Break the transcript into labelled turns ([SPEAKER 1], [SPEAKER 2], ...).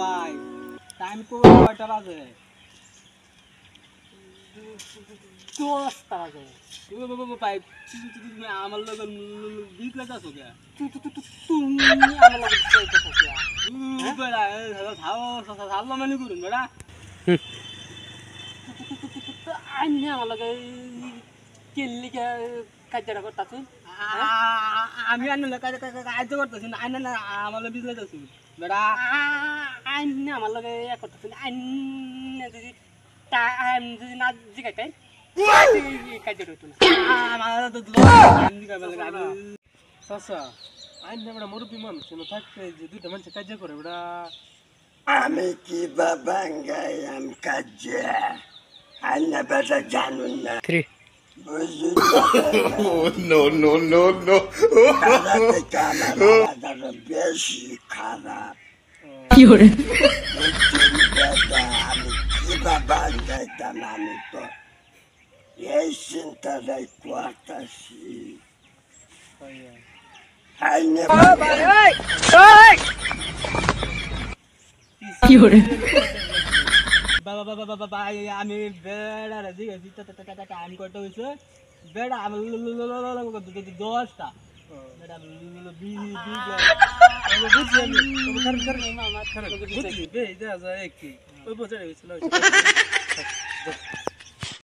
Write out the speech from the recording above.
[SPEAKER 1] ভাই টাইম তো 9টা বাজে
[SPEAKER 2] 10টা বাজে
[SPEAKER 1] ভাই তুমি আমার লগে বিট লাগাছো কে
[SPEAKER 2] তুমি আমার লগে কইতেছ কি
[SPEAKER 1] বেড়া ধাও মানে করুন বেড়া
[SPEAKER 2] আইনে আমার লগে কেলি কাজটা করতাছুন
[SPEAKER 1] আমি আনলে কাজ করতেছি না আইনে না আমার লগে বিট লাগাছো বেড়া
[SPEAKER 2] আইনে আমার লগে করতাছুন আইনে যদি টাইম যদি না জিগাইতেন কাজটা হতো না
[SPEAKER 1] আমার তো আমি কাবে লাগে
[SPEAKER 3] চাচা আইন বেড়া মুরব্বী মানুষ থাকতে যে দুইটা মানুষ কাজ করে বেড়া
[SPEAKER 4] আমি কি বাবাঙ্গাই আম কাজে আন্না বেটা জানুন না বুঝুন
[SPEAKER 5] no.
[SPEAKER 4] কামার বেশি খারাপ
[SPEAKER 5] Fiore.
[SPEAKER 4] আমি কি বাবাঙ্গাইতাম আমি তো এই চিন্তাটাই করতেছি আইনে
[SPEAKER 5] Fiore.
[SPEAKER 1] বাবা আমি বেড়া রে জিগেছি টাইম কত হইছে বেড়া আমি 10টা বেড়া
[SPEAKER 3] বুঝলি বে যা যা একই ওই বছর হয়েছিল